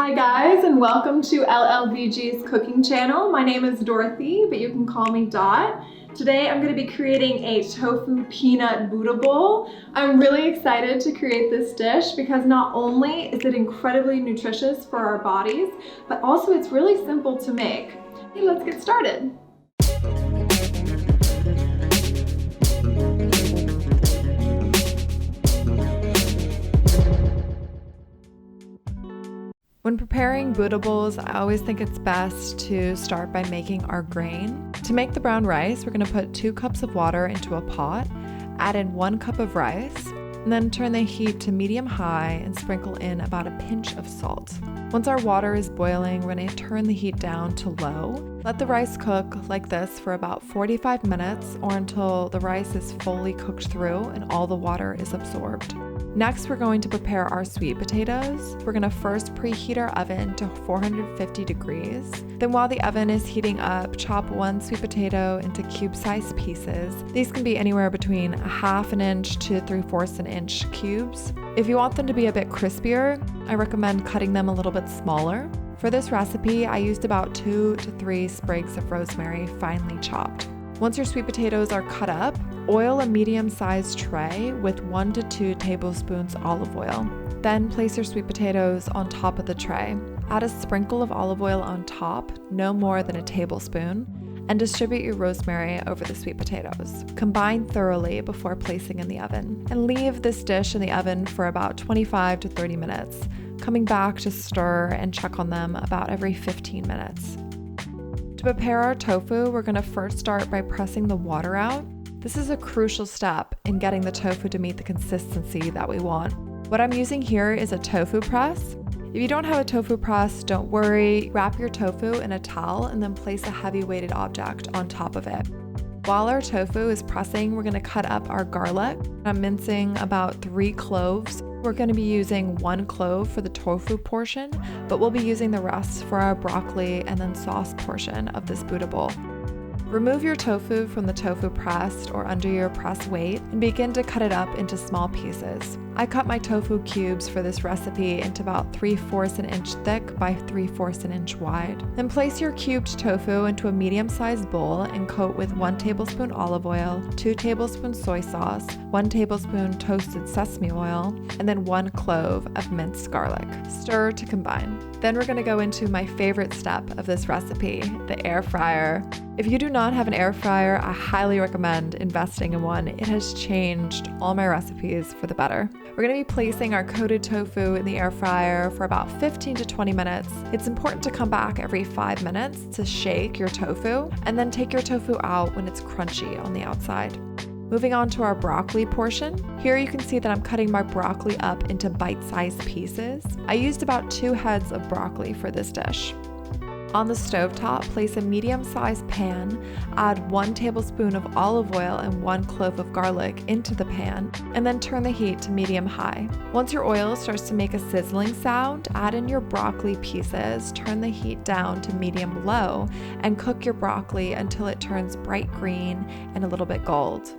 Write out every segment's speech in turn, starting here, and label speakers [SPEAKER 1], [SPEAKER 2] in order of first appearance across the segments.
[SPEAKER 1] Hi guys, and welcome to LLVG's cooking channel. My name is Dorothy, but you can call me Dot. Today I'm going to be creating a tofu peanut Buddha bowl. I'm really excited to create this dish because not only is it incredibly nutritious for our bodies, but also it's really simple to make. Okay, let's get started. When preparing Buddha bowls, I always think it's best to start by making our grain. To make the brown rice, we're going to put 2 cups of water into a pot, add in 1 cup of rice, and then turn the heat to medium-high and sprinkle in about a pinch of salt. Once our water is boiling, we're going to turn the heat down to low. Let the rice cook like this for about 45 minutes or until the rice is fully cooked through and all the water is absorbed. Next, we're going to prepare our sweet potatoes. We're going to first preheat our oven to 450 degrees. Then while the oven is heating up, chop 1 sweet potato into cube-sized pieces. These can be anywhere between 1/2 inch to 3/4 inch cubes. If you want them to be a bit crispier, I recommend cutting them a little bit smaller. For this recipe, I used about 2 to 3 sprigs of rosemary finely chopped. Once your sweet potatoes are cut up, oil a medium-sized tray with 1 to 2 tablespoons olive oil. Then place your sweet potatoes on top of the tray. Add a sprinkle of olive oil on top, no more than a tablespoon, and distribute your rosemary over the sweet potatoes. Combine thoroughly before placing in the oven, and leave this dish in the oven for about 25 to 30 minutes, coming back to stir and check on them about every 15 minutes. To prepare our tofu, we're going to first start by pressing the water out. This is a crucial step in getting the tofu to meet the consistency that we want. What I'm using here is a tofu press. If you don't have a tofu press, don't worry. Wrap your tofu in a towel and then place a heavy weighted object on top of it. While our tofu is pressing, we're going to cut up our garlic. I'm mincing about 3 cloves. We're going to be using 1 clove for the tofu portion, but we'll be using the rest for our broccoli and then sauce portion of this Buddha bowl. Remove your tofu from the tofu press or under your press weight and begin to cut it up into small pieces. I cut my tofu cubes for this recipe into about 3/4 inch thick by 3/4 inch wide. Then place your cubed tofu into a medium-sized bowl and coat with 1 tablespoon olive oil, 2 tablespoons soy sauce, 1 tablespoon toasted sesame oil, and then 1 clove of minced garlic. Stir to combine. Then we're going to go into my favorite step of this recipe, the air fryer. If you do not have an air fryer, I highly recommend investing in one. It has changed all my recipes for the better. We're going to be placing our coated tofu in the air fryer for about 15 to 20 minutes. It's important to come back every 5 minutes to shake your tofu and then take your tofu out when it's crunchy on the outside. Moving on to our broccoli portion. Here you can see that I'm cutting my broccoli up into bite-sized pieces. I used about 2 heads of broccoli for this dish. On the stovetop, place a medium-sized pan, add 1 tablespoon of olive oil and 1 clove of garlic into the pan, and then turn the heat to medium-high. Once your oil starts to make a sizzling sound, add in your broccoli pieces, turn the heat down to medium-low, and cook your broccoli until it turns bright green and a little bit gold.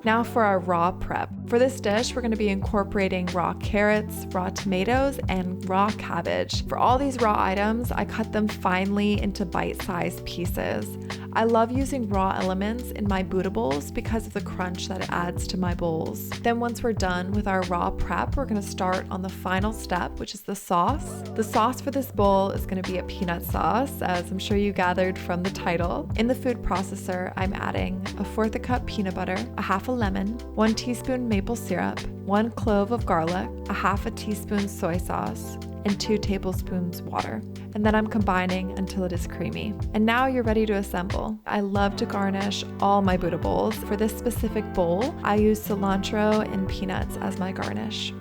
[SPEAKER 1] Now for our raw prep. For this dish, we're going to be incorporating raw carrots, raw tomatoes, and raw cabbage. For all these raw items, I cut them finely into bite-sized pieces. I love using raw elements in my Buddha bowls because of the crunch that it adds to my bowls. Then once we're done with our raw prep, we're going to start on the final step, which is the sauce. The sauce for this bowl is going to be a peanut sauce, as I'm sure you gathered from the title. In the food processor, I'm adding 1/4 cup peanut butter, 1/2 lemon, 1 teaspoon maple syrup, 1 clove of garlic, 1/2 teaspoon soy sauce, and 2 tablespoons water. And then I'm combining until it is creamy. And now you're ready to assemble. I love to garnish all my Buddha bowls. For this specific bowl, I use cilantro and peanuts as my garnish.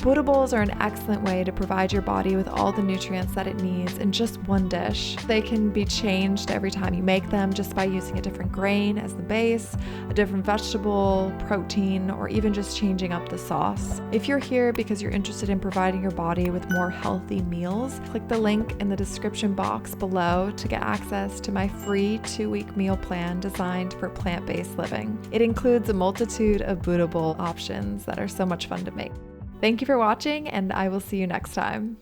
[SPEAKER 1] Buddha bowls are an excellent way to provide your body with all the nutrients that it needs in just one dish. They can be changed every time you make them just by using a different grain as the base, a different vegetable, protein, or even just changing up the sauce. If you're here because you're interested in providing your body with more healthy meals, click the link in the description box below to get access to my free 2-week meal plan designed for plant-based living. It includes a multitude of Buddha bowl options that are so much fun to make. Thank you for watching, and I will see you next time.